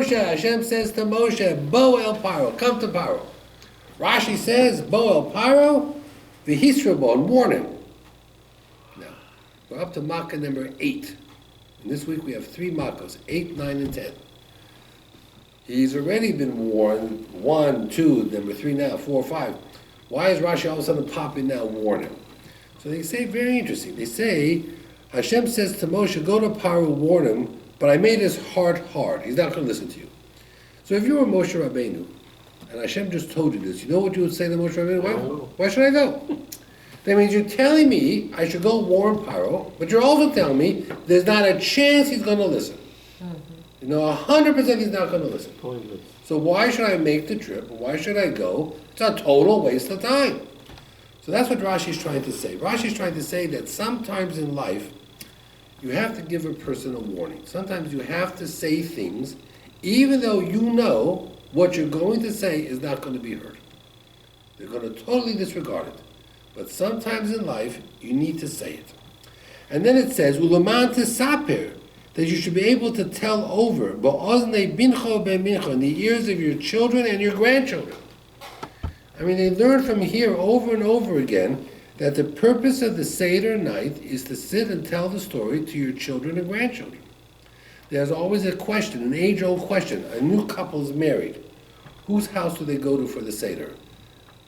Moshe, Hashem says to Moshe, Bo el Paro, come to Paro. Rashi says, Bo el Paro, v'hisrabo, and warn him. Now, we're up to Makkah number 8. And this week we have 3 Makkahs, 8, 9, and 10. He's already been warned, 1, 2, number 3 now, 4, 5. Why is Rashi all of a sudden popping now and warn him? So they say, very interesting. They say, Hashem says to Moshe, go to Paro, warn him, but I made his heart hard. He's not going to listen to you. So if you were Moshe Rabbeinu, and Hashem just told you this, you know what you would say to Moshe Rabbeinu? Why should I go? That means you're telling me I should go warn Paro, but you're also telling me there's not a chance he's going to listen. You know, 100% he's not going to listen. Pointless. So why should I make the trip? Why should I go? It's a total waste of time. So that's what Rashi's trying to say. Rashi's trying to say that sometimes in life, you have to give a person a warning. Sometimes you have to say things, even though you know what you're going to say is not going to be heard. They're going to totally disregard it. But sometimes in life, you need to say it. And then it says, Ulaman tesaper, that you should be able to tell over, ba'ozne bincho be'mincho, in the ears of your children and your grandchildren. I mean, they learn from here over and over again that the purpose of the Seder night is to sit and tell the story to your children and grandchildren. There's always a question, an age-old question. A new couple's married. Whose house do they go to for the Seder?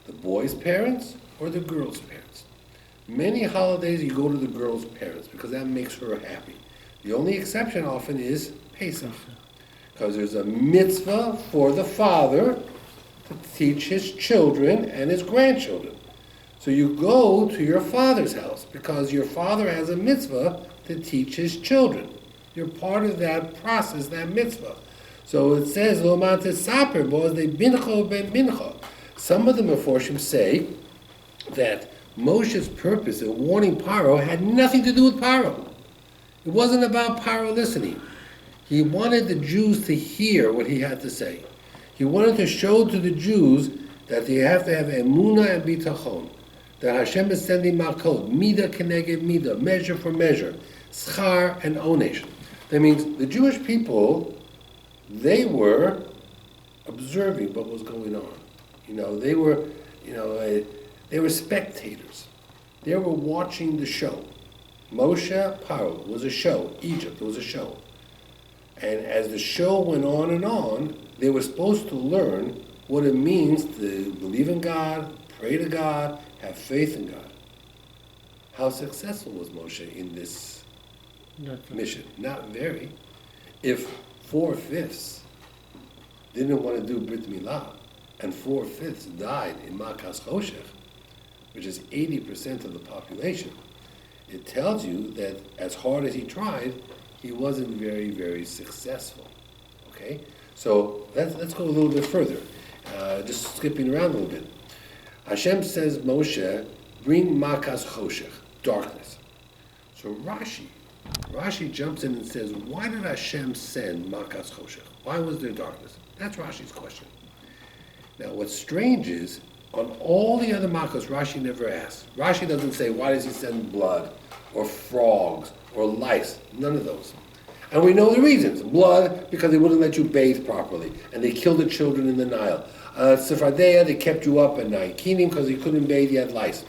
The boy's parents or the girl's parents? Many holidays you go to the girl's parents because that makes her happy. The only exception often is Pesach, because there's a mitzvah for the father to teach his children and his grandchildren. So you go to your father's house because your father has a mitzvah to teach his children. You're part of that process, that mitzvah. So it says, Lo ma'ate saper bo de bincho ben mincha. Some of the Meforshim say that Moshe's purpose in warning Paro had nothing to do with Paro. It wasn't about Paro listening. He wanted the Jews to hear what he had to say. He wanted to show to the Jews that they have to have emunah and bitachon. That Hashem is sending makot, midah keneged midah, measure for measure, schar and onesh. That means the Jewish people, they were observing what was going on. They were spectators. They were watching the show. Moshe, Paro was a show. Egypt was a show. And as the show went on and on, they were supposed to learn what it means to believe in God, pray to God, have faith in God. How successful was Moshe in this mission? Not very. If 4/5 didn't want to do Brit Milah, and 4/5 died in Makas Choshech, which is 80% of the population, it tells you that as hard as he tried, he wasn't very, very successful. Okay? So let's go a little bit further. Just skipping around a little bit. Hashem says, Moshe, bring Makas Choshech, darkness. So Rashi jumps in and says, why did Hashem send Makas Choshech? Why was there darkness? That's Rashi's question. Now what's strange is, on all the other Makkos, Rashi never asks. Rashi doesn't say, why does he send blood, or frogs, or lice? None of those. And we know the reasons. Blood, because they wouldn't let you bathe properly, and they killed the children in the Nile. Sephardeia, they kept you up at night. Kinim, because you couldn't bathe, you had lice.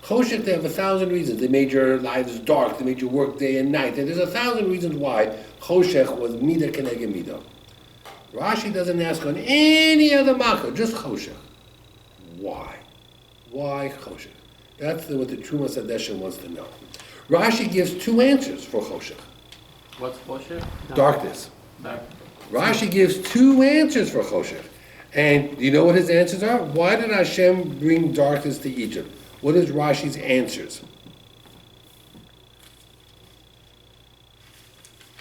Choshech, they have 1,000 reasons. They made your lives dark, they made you work day and night. And there's 1,000 reasons why Choshech was midah keneged midah. Rashi doesn't ask on any other Makkah, just Choshech. Why? Why Choshech? That's what the Trumas Hadesha wants to know. Rashi gives 2 answers for Choshech. What's Choshech? Darkness. Rashi gives 2 answers for Choshech. And do you know what his answers are? Why did Hashem bring darkness to Egypt? What is Rashi's answers?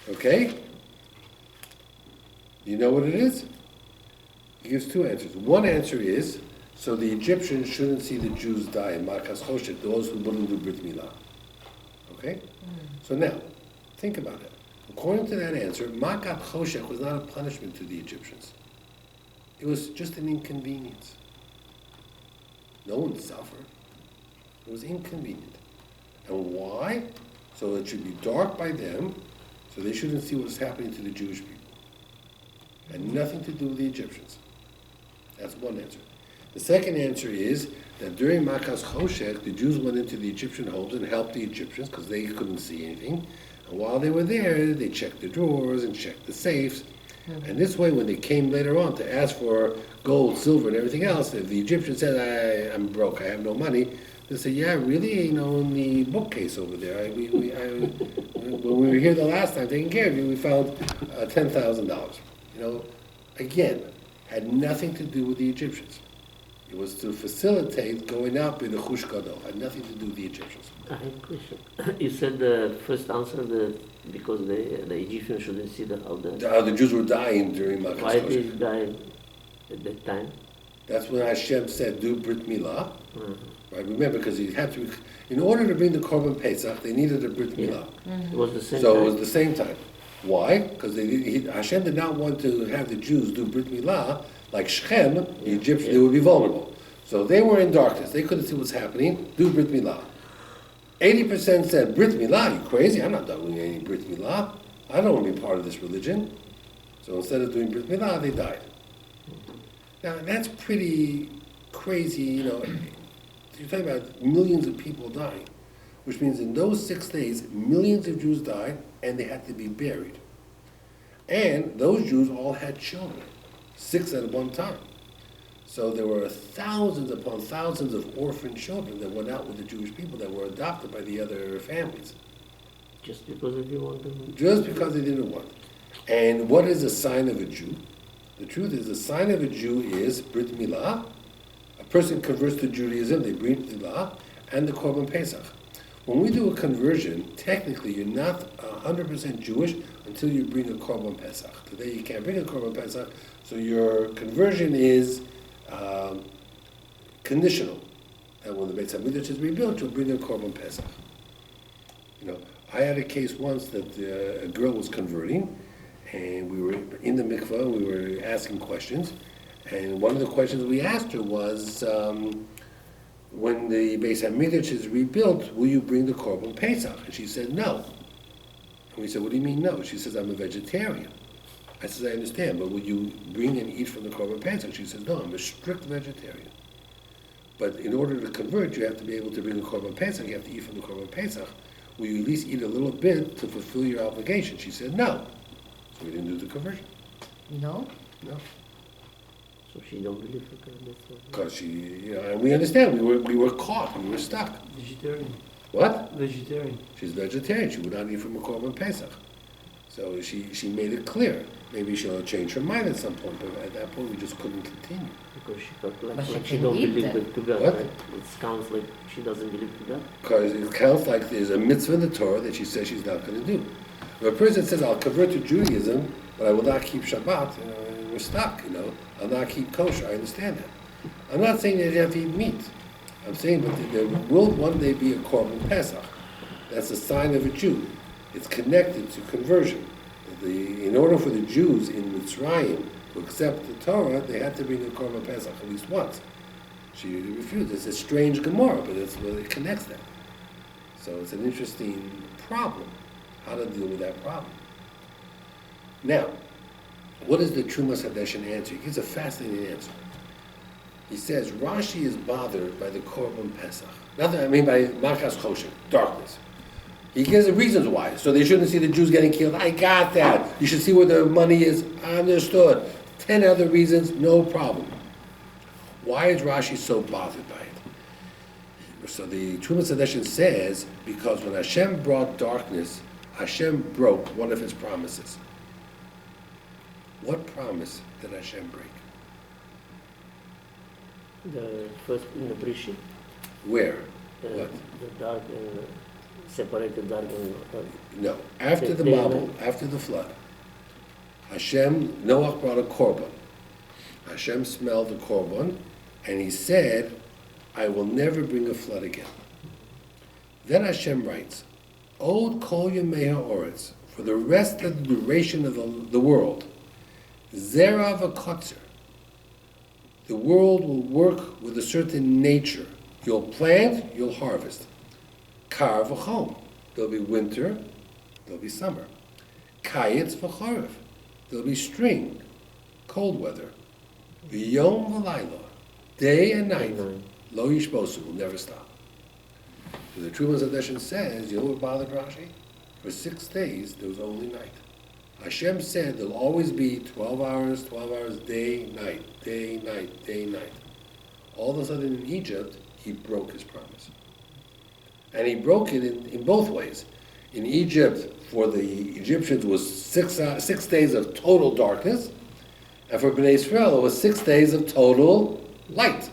Okay? You know what it is? He gives 2 answers. One answer is, so the Egyptians shouldn't see the Jews die in Makas Choshech, those who wouldn't do Brit Milah. Okay? So now, think about it. According to that answer, Makat Choshech was not a punishment to the Egyptians. It was just an inconvenience. No one suffered. It was inconvenient. And why? So it should be dark by them, so they shouldn't see what is happening to the Jewish people. Had nothing to do with the Egyptians. That's one answer. The second answer is that during Makas Choshech, the Jews went into the Egyptian homes and helped the Egyptians because they couldn't see anything. And while they were there, they checked the drawers and checked the safes. And this way, when they came later on to ask for gold, silver, and everything else, if the Egyptian said, I'm broke, I have no money, they say, yeah, really, in the bookcase over there, when we were here the last time taking care of you, we found $10,000. Again, had nothing to do with the Egyptians. It was to facilitate going out with the Chush Gadol. Had nothing to do with the Egyptians. I have a question. You said the first answer that because the Egyptians shouldn't see how The Jews were dying during Makas why they Choshech. died at that time. That's when Hashem said, do Brit Milah. Mm-hmm. Right? Remember, because you had to, in order to bring the Korban Pesach, they needed a Brit Milah. It was the same So time. it was the same time. Why? Because Hashem did not want to have the Jews do Brit Milah like Shechem, the Egyptians, they would be vulnerable. So they were in darkness. They couldn't see what's happening. Do Brit Milah. 80% said, Brit Milah, you crazy? I'm not doing any Brit Milah. I don't want to be part of this religion. So instead of doing Brit Milah, they died. Now, that's pretty crazy, You're talking about millions of people dying, which means in those 6 days, millions of Jews died, and they had to be buried. And those Jews all had children, 6 at one time. So there were thousands upon thousands of orphan children that went out with the Jewish people that were adopted by the other families. Just because they didn't want them. Just because they didn't want. And what is a sign of a Jew? The truth is, the sign of a Jew is Brit Milah. A person converts to Judaism, they bring Brit Milah, and the Korban Pesach. When we do a conversion, technically you're not 100% Jewish until you bring a Korban Pesach. Today you can't bring a Korban Pesach, so your conversion is conditional. And when the Beit HaMikdash is rebuilt, you'll bring a Korban Pesach. I had a case once that a girl was converting, and we were in the mikveh, and we were asking questions, and one of the questions we asked her was, when the Beit HaMikdash is rebuilt, will you bring the Korban Pesach? And she said, no. And we said, what do you mean no? She says, I'm a vegetarian. I said, I understand, but will you bring and eat from the Korban Pesach? She says, no, I'm a strict vegetarian. But in order to convert, you have to be able to bring the Korban Pesach, you have to eat from the Korban Pesach. Will you at least eat a little bit to fulfill your obligation? She said, no. So we didn't do the conversion. No? No. So she don't believe it. That's all. Because she, and we understand, we were caught, we were stuck. Vegetarian. What? Vegetarian. She's vegetarian, she would not eat from a Korban Pesach. So she made it clear. Maybe she'll change her mind at some point, but at that point we just couldn't continue. Because she felt But like she she don't can eat believe them. to God. What? Right? It sounds like she doesn't believe to God. Because it counts like there's a mitzvah in the Torah that she says she's not going to do. If a person says, I'll convert to Judaism, but I will not keep Shabbat, we're stuck, I'll not keep kosher, I understand that. I'm not saying that you have to eat meat. I'm saying that there will one day be a Korban Pesach. That's a sign of a Jew. It's connected to conversion. In order for the Jews in Mitzrayim to accept the Torah, they had to bring a Korban Pesach at least once. She refused. It's a strange Gemara, but it's where it connects that. So it's an interesting problem, how to deal with that problem. Now, what is the Trumas Hadeshin answer? He gives a fascinating answer. He says, Rashi is bothered by the Korban Pesach. By Makas Choshech, darkness. He gives the reasons why. So they shouldn't see the Jews getting killed. I got that. You should see where the money is. I understood. 10 other reasons, no problem. Why is Rashi so bothered by it? So the Trumas Hadeshin says, because when Hashem brought darkness, Hashem broke one of his promises. What promise did Hashem break? The first in the Brishit, Where? What? the dark and separated dark and No. After the Day and Mabul, after the flood, Noah brought a korban. Hashem smelled the korban, and he said, I will never bring a flood again. Then Hashem writes, Od kol yemei ha'oretz, for the rest of the duration of the world, zera v'kotzer, the world will work with a certain nature. You'll plant, you'll harvest. Kar v'chom, there'll be winter, there'll be summer. Kayetz v'chorev, there'll be spring, cold weather, Yom v'layla, day and night, lo yishbosu, will never stop. So the Trumas Hadeshin says, you know what bothered Rashi? For 6 days, there was only night. Hashem said there'll always be 12 hours, day, night, day, night, day, night. All of a sudden in Egypt, he broke his promise. And he broke it in both ways. In Egypt, for the Egyptians, was 6 days of total darkness, and for Bnei Israel, it was 6 days of total light.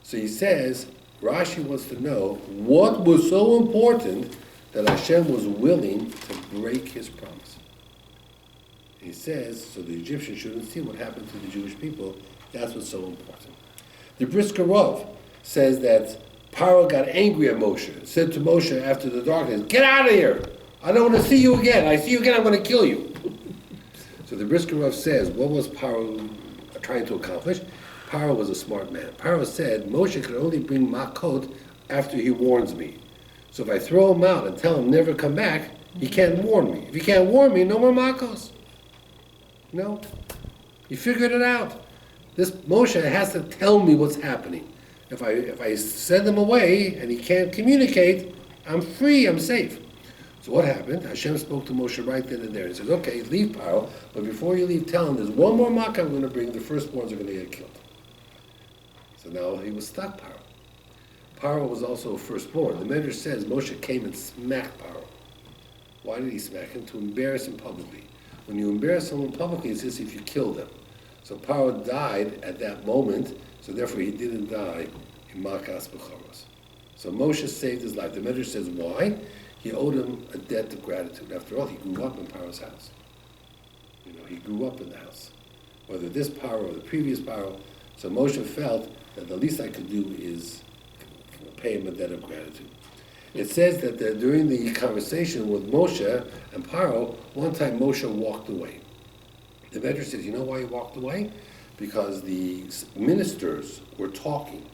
So he says, Rashi wants to know what was so important that Hashem was willing to break his promise. He says, so the Egyptians shouldn't see what happened to the Jewish people. That's what's so important. The Brisker Rav says that Paro got angry at Moshe, said to Moshe after the darkness, get out of here! I don't want to see you again. I see you again, I'm going to kill you. So the Brisker Rav says, what was Paro trying to accomplish? Paro was a smart man. Paro said, Moshe could only bring Makot after he warns me. So if I throw him out and tell him never come back, he can't warn me. If he can't warn me, no more Makos. No. He figured it out. This Moshe has to tell me what's happening. If I send him away and he can't communicate, I'm free, I'm safe. So what happened? Hashem spoke to Moshe right then and there. He says, okay, leave Paro, but before you leave, tell him there's one more Makkah I'm going to bring, the firstborns are going to get killed. So now he was stuck, Paro. Paro was also a firstborn. The Medrash says Moshe came and smacked Paro. Why did he smack him? To embarrass him publicly. When you embarrass someone publicly, it's as if you kill them. So Paro died at that moment, so therefore he didn't die in Makas Bechoros. So Moshe saved his life. The Medrash says why? He owed him a debt of gratitude. After all, he grew up in Paro's house. He grew up in the house. Whether this Paro or the previous Paro. So Moshe felt that the least I could do is pay him a debt of gratitude. It says that during the conversation with Moshe and Paro, one time Moshe walked away. The Medrash says, you know why he walked away? Because the ministers were talking.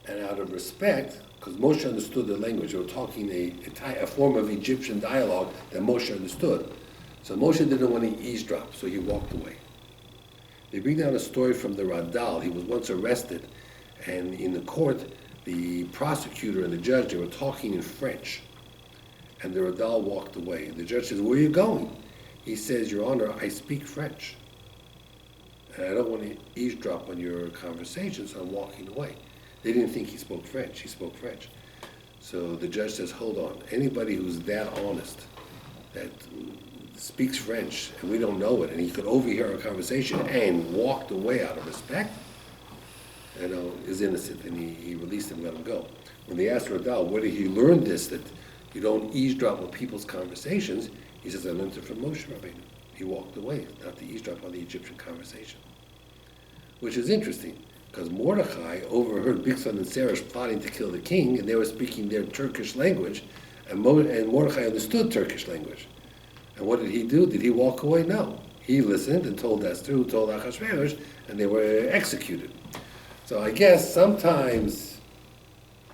And out of respect, because Moshe understood the language, they were talking a form of Egyptian dialogue that Moshe understood. So Moshe didn't want to eavesdrop, so he walked away. They bring down a story from the Radal. He was once arrested, and in the court, the prosecutor and the judge, they were talking in French. And the Radal walked away. And the judge says, where are you going? He says, Your Honor, I speak French. And I don't want to eavesdrop on your conversation, so I'm walking away. They didn't think he spoke French. He spoke French. So the judge says, hold on. Anybody who's that honest, that speaks French, and we don't know it, and he could overhear our conversation and walked away out of respect, is innocent, and he released him and let him go. When they asked Radal, where did he learn this, that you don't eavesdrop on people's conversations, he says, I learned it from Moshe Rabbeinu. He walked away, not to eavesdrop on the Egyptian conversation. Which is interesting, because Mordechai overheard Bigson and Sarah plotting to kill the king, and they were speaking their Turkish language, and Mordechai understood Turkish language. And what did he do? Did he walk away? No. He listened and told Esther, who told Achashverosh, and they were executed. So I guess sometimes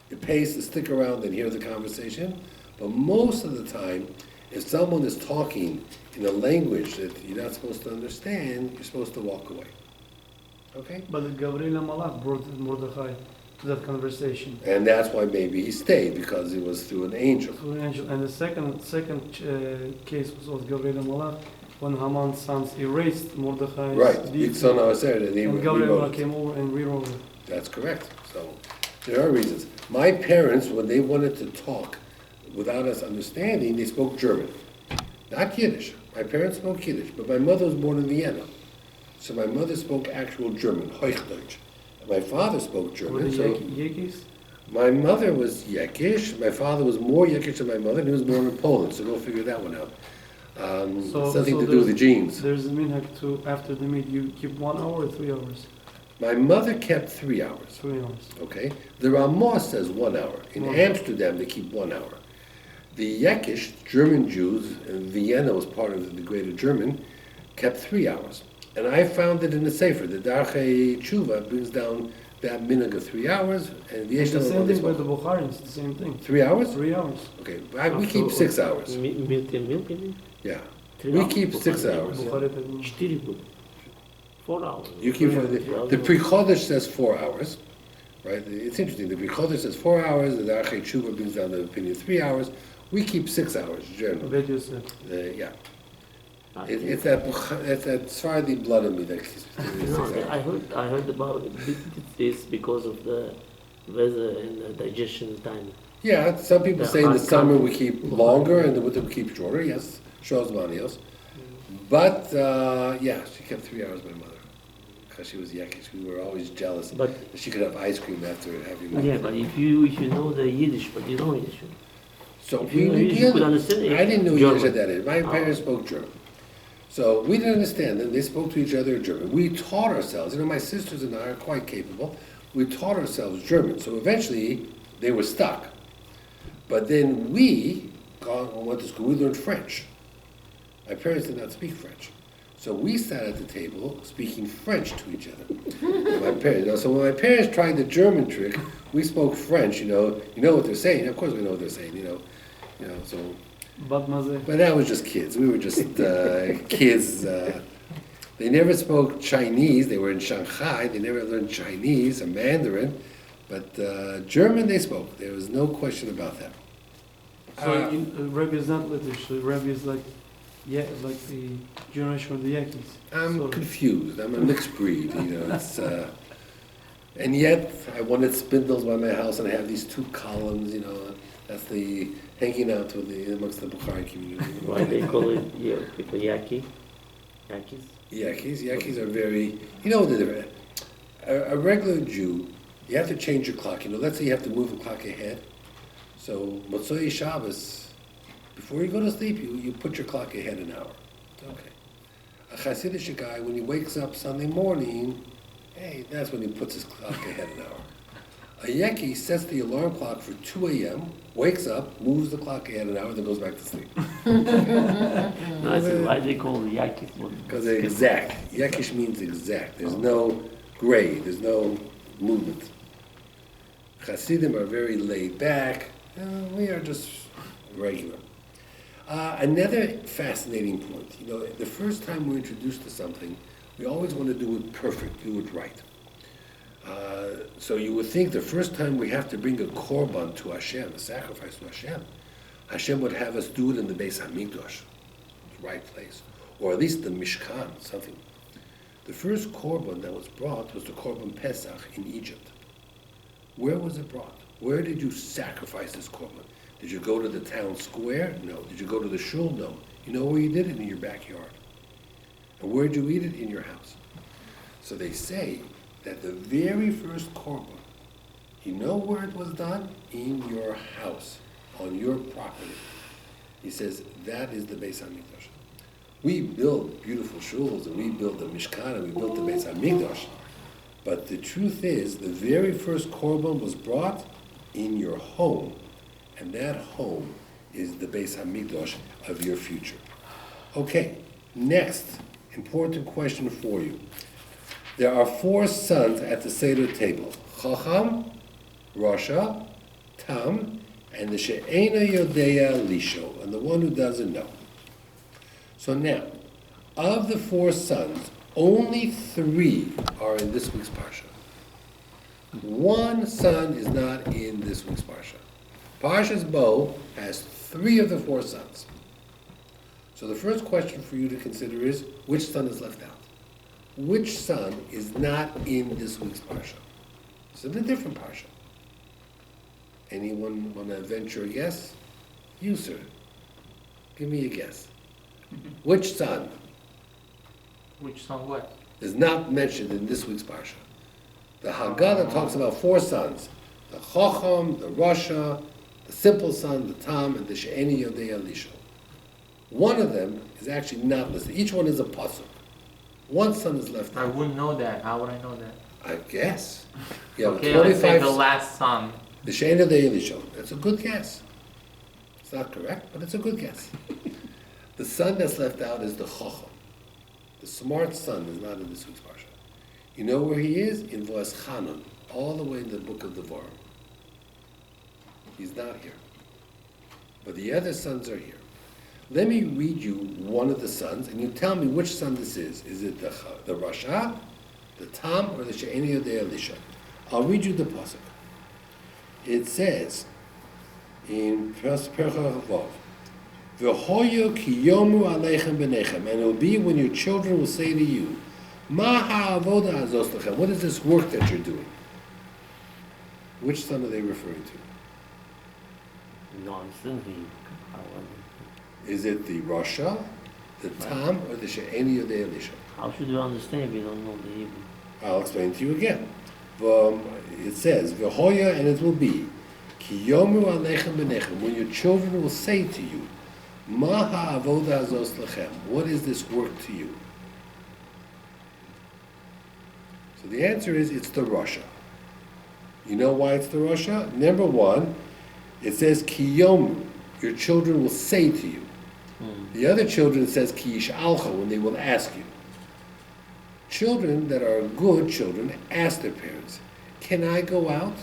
it pays to stick around and hear the conversation, but most of the time, if someone is talking in a language that you're not supposed to understand, you're supposed to walk away. Okay? But Gabriel and Malach brought Mordechai to that conversation. And that's why maybe he stayed, because it was through an angel. Through an angel. And the second case was Gabriel and Malach, when Haman's sons erased Mordechai's Right, deeds. and Gabriel came over and rewrote it. That's correct. So there are reasons. My parents, when they wanted to talk without us understanding, they spoke German. Not Yiddish. My parents spoke Yiddish, but my mother was born in Vienna. So my mother spoke actual German, Hochdeutsch. And my father spoke German. Were So the Yankees? my mother was Yekish. My father was more Yekish than my mother, and he was born in Poland. So go figure that one out. It's nothing to do with the genes. There's a minhag to, after the meet, you keep 1 hour or 3 hours? My mother kept 3 hours. 3 hours. Okay? The Ramah says 1 hour. In Amsterdam, they keep 1 hour. The Yekish, German Jews, and Vienna was part of the Greater German, kept 3 hours. And I found it in the Sefer. The Darchei Tshuva brings down that minhag of 3 hours. And the It's the same thing with the Bukharis, the same thing. 3 hours? 3 hours. Okay, we keep 6 hours. Milk, you mean? Yeah. 3 We hours? keep 6 hours. Bukhari, 4 hours. You keep the Pre-Chodesh says 4 hours, right? It's interesting. The Pre-Chodesh says 4 hours. The Darchei Tshuva brings down the opinion 3 hours. We keep 6 hours generally. That you said. Yeah. I It's think- that Sephardi blood in me that keeps 6 No, hours. I heard about this because of the weather and the digestion time. Yeah, some people The say in the hot summer country. we keep longer and in the winter we keep shorter. Yes, shows manios. But yeah, she kept 3 hours. My mother, because she was Yankees. We were always jealous. But that she could have ice cream after having. yeah, but if you know the Yiddish, but you know Yiddish. So If you know Yiddish, you could understand it. I didn't know German. Yiddish at that age. My Oh. parents spoke German. So we didn't understand them. They spoke to each other in German. We taught ourselves. My sisters and I are quite capable. We taught ourselves German. So eventually they were stuck. But then we went to school. We learned French. My parents did not speak French. So we sat at the table speaking French to each other. My parents, so when my parents tried the German trick, we spoke French. You know what they're saying. Of course, we know what they're saying. So. But Maze, But that was just kids. We were just kids. They never spoke Chinese. They were in Shanghai. They never learned Chinese or Mandarin. But German they spoke. There was no question about that. so Rabbi is not British. So Rabbi is like the generation of the Yankees. I'm So- confused. I'm a mixed breed. It's and yet I wanted spindles by my house, and I have these 2 columns. That's the hanging out with amongst the Bukhari community. Why they call it people Yaki? Yakis? Yankees are very. You know what the difference. A regular Jew, you have to change your clock. Let's say you have to move the clock ahead. So Motzei Shabbos, before you go to sleep, you put your clock ahead an hour. Okay. A Hasidic guy, when he wakes up Sunday morning, hey, that's when he puts his clock ahead an hour. A Yankee sets the alarm clock for 2 a.m., wakes up, moves the clock ahead an hour, then goes back to sleep. No, I said, why they call it Yakis? Because they're exact. Yakish means exact. There's no gray. There's no movement. Hasidim are very laid back. We are just regular. Another fascinating point. The first time we're introduced to something, we always want to do it perfect, do it right. So you would think the first time we have to bring a korban to Hashem, a sacrifice to Hashem, Hashem would have us do it in the Beis Hamikdash, the right place, or at least the Mishkan, something. The first korban that was brought was the korban Pesach in Egypt. Where was it brought? Where did you sacrifice this korban? Did you go to the town square? No. Did you go to the shul? No. You know where you did it? In your backyard. And where did you eat it? In your house. So they say that the very first korban, you know where it was done? In your house, on your property. He says that is the Beis Hamikdash. We build beautiful shuls, and we build the Mishkan, and we built the Beis Hamikdash. But the truth is, the very first korban was brought in your home, and that home is the Beis Hamikdash of your future. Okay, next important question for you. There are 4 sons at the Seder table: Chacham, Rasha, Tam, and the She'ena Yodea Lisho, and the one who doesn't know. So now, of the 4 sons, only 3 are in this week's Parsha. 1 son is not in this week's Parsha. Parsha's Bo has 3 of the 4 sons. So the first question for you to consider is, which son is left out? Which son is not in this week's Parsha? It's in a different Parsha. Anyone want to venture a guess? You, sir. Give me a guess. Which son Which son what? is not mentioned in this week's Parsha? The Haggadah talks about 4 sons. The Chacham, the Rasha, the simple son, the Tam, and the She'eni Yodei Elisha. One of them is actually not listed. Each one is a pasuk. 1 son is left I out. wouldn't know that. How would I know that? I guess. You have Okay, let's say 25. the last son. The She'eni Yodei Elisha. That's a good guess. It's not correct, but it's a good guess. The son that's left out is the Chacham. The smart son is not in this week's Parsha. You know where he is? In Voas Chanan, all the way in the book of Devarim. He's not here. But the other sons are here. Let me read you one of the sons, and you tell me which son this is. Is it the Rasha, the Tam, or the She'eni or the Elisha? I'll read you the pasuk. It says in Percha Vav, V'hoyu ki yomu aleichem b'nechem, and it will be when your children will say to you, Ma ha'avoda azos lechem, what is this work that you're doing? Which son are they referring to? No, I'm still here. Is it the Rasha, the Tam, or the She'eni or the Elisha? How should you understand if you don't know the Hebrew? I'll explain to you again. It says, V'hoya, and it will be, Ki yomu aleichem b'nechem, when your children will say to you, Ma ha'avoda azos lechem, what is this work to you? So the answer is, it's the Rasha. You know why it's the Rasha? Number one, it says, Ki yomu, your children will say to you. The other children, it says, Ki yish'alcha, when they will ask you. Children that are good children ask their parents, can I go out?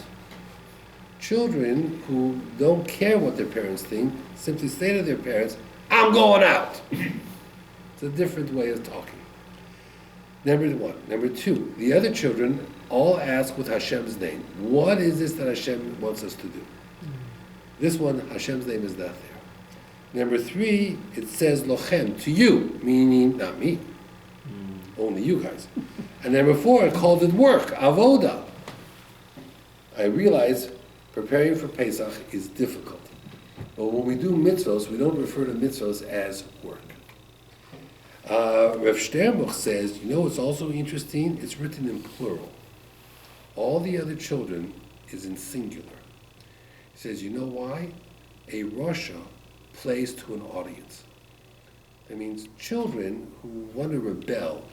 Children who don't care what their parents think simply say to their parents, I'm going out. It's a different way of talking. Number one. Number two, the other children all ask with Hashem's name. What is this that Hashem wants us to do? This one, Hashem's name is not there. Number three, it says lochem, to you, meaning not me, only you guys. And number four, it called it work, avoda. I realize preparing for Pesach is difficult. But when we do mitzvos, we don't refer to mitzvos as work. Rav Sternbuch says, you know what's also interesting? It's written in plural. All the other children is in singular. He says, you know why? A Rasha plays to an audience. That means children who want to rebel,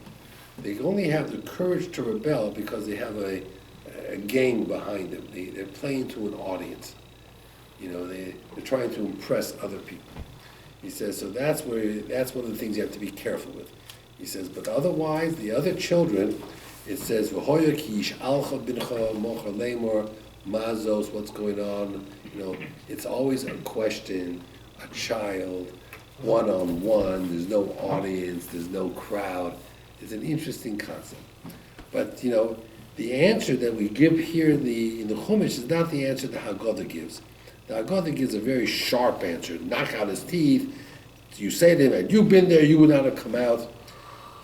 they only have the courage to rebel because they have a gang behind them. They're playing to an audience. You know, they're trying to impress other people. He says, so that's one of the things you have to be careful with. He says, but otherwise, the other children, it says, V'hoya ki yish'alcha bincha mocha lemor, mazos, what's going on? You know, it's always a question, a child, one-on-one, there's no audience, there's no crowd. It's an interesting concept. But, you know, the answer that we give here in the Chumash is not the answer the Haggadah gives. The Haggadah gives a very sharp answer, knock out his teeth. You say to him, had you been there, you would not have come out.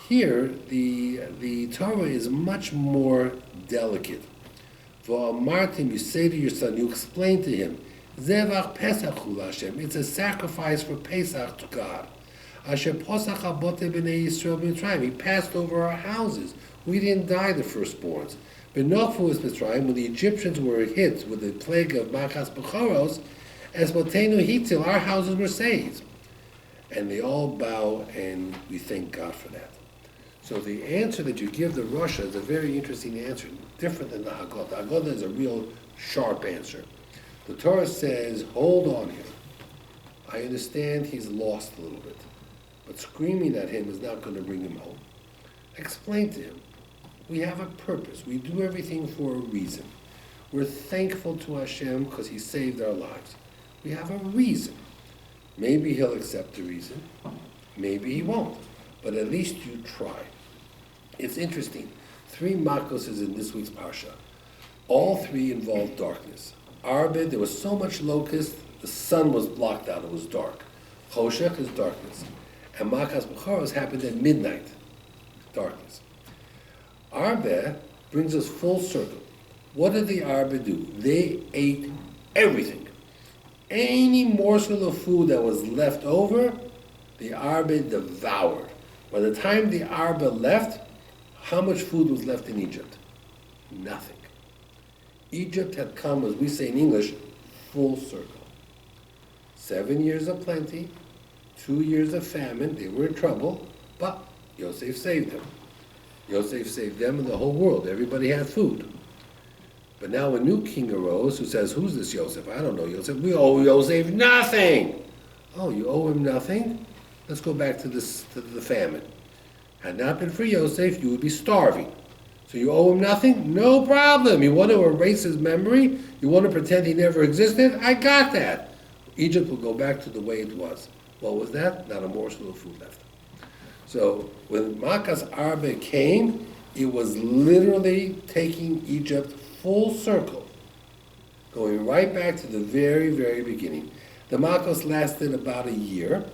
Here, the Torah is much more delicate. V'amartim, you say to your son, you explain to him, Zevach Pesach hu Hashem. It's a sacrifice for Pesach to God. Asher posach abote b'nei Yisrael b'Mitzrayim. He passed over our houses. We didn't die, the firstborns. B'nochfu is Mitzrayim, when the Egyptians were hit with the plague of Machas Bechoros, as Botenu Hitzil, our houses were saved. And they all bow, and we thank God for that. So the answer that you give the Rasha is a very interesting answer, different than the Haggadah. The Haggadah is a real sharp answer. The Torah says, hold on here. I understand he's lost a little bit, but screaming at him is not going to bring him home. Explain to him, we have a purpose. We do everything for a reason. We're thankful to Hashem because he saved our lives. We have a reason. Maybe he'll accept the reason. Maybe he won't. But at least you try. It's interesting. 3 makos is in this week's parsha. All 3 involve darkness. Arbed, there was so much locust, the sun was blocked out, it was dark. Choshech is darkness. And Makas Bechoros happened at midnight, darkness. Arbe brings us full circle. What did the Arbe do? They ate everything. Any morsel of food that was left over, the Arbe devoured. By the time the Arbe left, how much food was left in Egypt? Nothing. Egypt had come, as we say in English, full circle. 7 years of plenty, 2 years of famine, they were in trouble, but Yosef saved them. Yosef saved them and the whole world. Everybody had food. But now a new king arose who says, who's this Yosef? I don't know Yosef. We owe Yosef nothing. Oh, you owe him nothing? Let's go back to the famine. Had not been for Yosef, you would be starving. So you owe him nothing? No problem. You want to erase his memory? You want to pretend he never existed? I got that. Egypt will go back to the way it was. What was that? Not a morsel of food left. So when Makas Arba came, it was literally taking Egypt full circle, going right back to the very, very beginning. The Makos lasted about a year.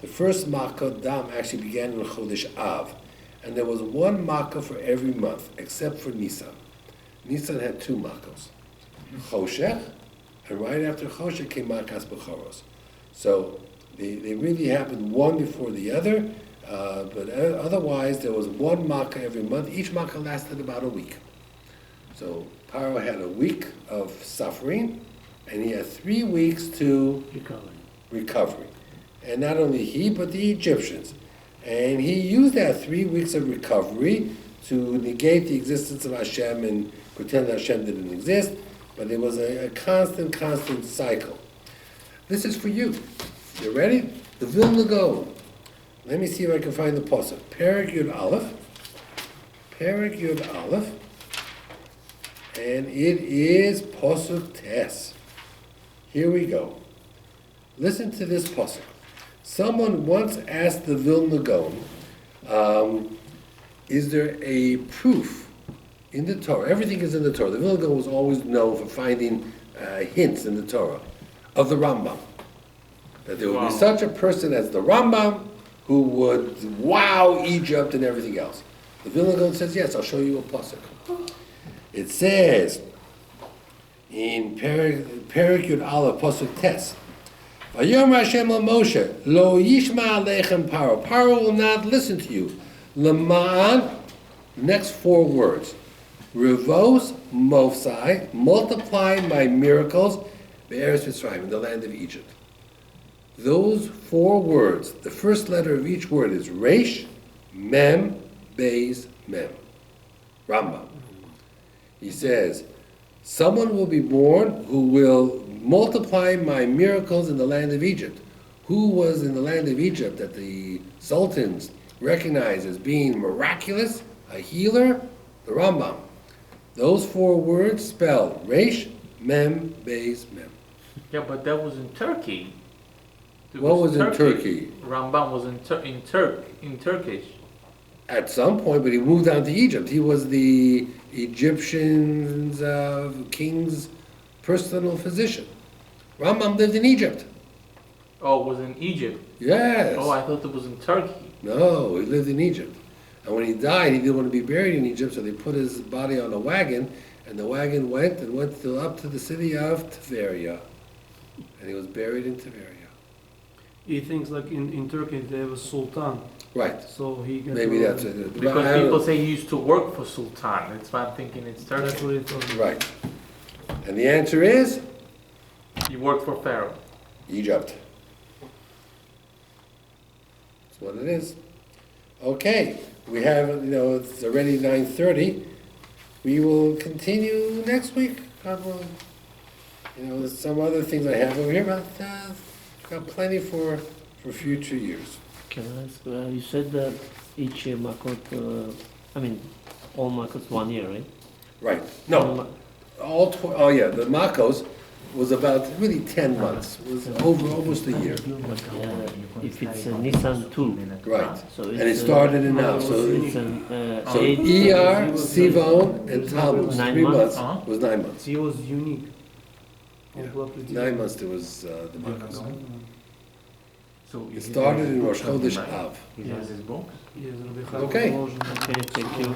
The first Makkah, Dam, actually began in Chodesh Av, and there was one Makkah for every month, except for Nisan. Nisan had two Makkos, Choshech, and right after Choshech came Makas Bechoros. So they really happened one before the other, but otherwise there was one Makkah every month. Each Makkah lasted about a week. So Paro had a week of suffering, and he had 3 weeks to recovery. And not only he, but the Egyptians. And he used that 3 weeks of recovery to negate the existence of Hashem and pretend that Hashem didn't exist, but it was a constant cycle. This is for you. You ready? The Vilna Gaon. Let me see if I can find the pasuk. Perek Yud Aleph. Perek Yud Aleph. And it is pasuk Tes. Here we go. Listen to this pasuk. Someone once asked the Vilna Gaon, is there a proof in the Torah? Everything is in the Torah. The Vilna Gaon was always known for finding hints in the Torah of the Rambam. That there would be such a person as the Rambam who would wow Egypt and everything else. The Vilna Gaon says, yes, I'll show you a pasuk. It says in Perek Yud Aleph, pasuk Tes, Vayom Hashem Moshe, Lo Yishma Aleichem Paro. Paro will not listen to you. Lama'an, next 4 words. Revos Mofsai, multiply my miracles, Be'eretz Mitzrayim, in the land of Egypt. Those 4 words, the first letter of each word is Resh, Mem, Beis, Mem. Rambam. He says, someone will be born who will multiply my miracles in the land of Egypt. Who was in the land of Egypt that the sultans recognized as being miraculous, a healer? The Rambam. Those 4 words spell Resh, Mem, Beis, Mem. Yeah, but that was in Turkey. What was in Turkey? Rambam was in Turkish. At some point, but he moved down to Egypt. He was the Egyptian's king's personal physician. Rambam lived in Egypt. Oh, it was in Egypt. Yes. Oh, I thought it was in Turkey. No, he lived in Egypt. And when he died, he didn't want to be buried in Egypt, so they put his body on a wagon, and the wagon went till up to the city of Tveria. And he was buried in Tveria. He thinks like in Turkey they have a sultan, Right. so he can. Maybe that's it. Because people say he used to work for Sultan. That's why I'm thinking it's That's Turkey. what he told me. Right. And the answer is He worked for Pharaoh. Egypt. That's what it is. Okay. We have, it's already 9:30. We will continue next week. God willing. There's some other things I have over here, but got plenty for future years. Can I ask, you said that each Makot, all Makots 1 year, right? Right. No. The Makos was about really 10 months. It was over almost a year. If it's Nissan 2. Right. So And it started in now. So it's So ER, Sivon, and Tammuz, 9 3 months, months? was 9 months. He was unique. Yeah. Completely 9 months there was the Makos. So It started in Rosh Chodesh Av. He has his book. Yes, Rabbi Chaim Okay. Volozhin. Okay, thank you.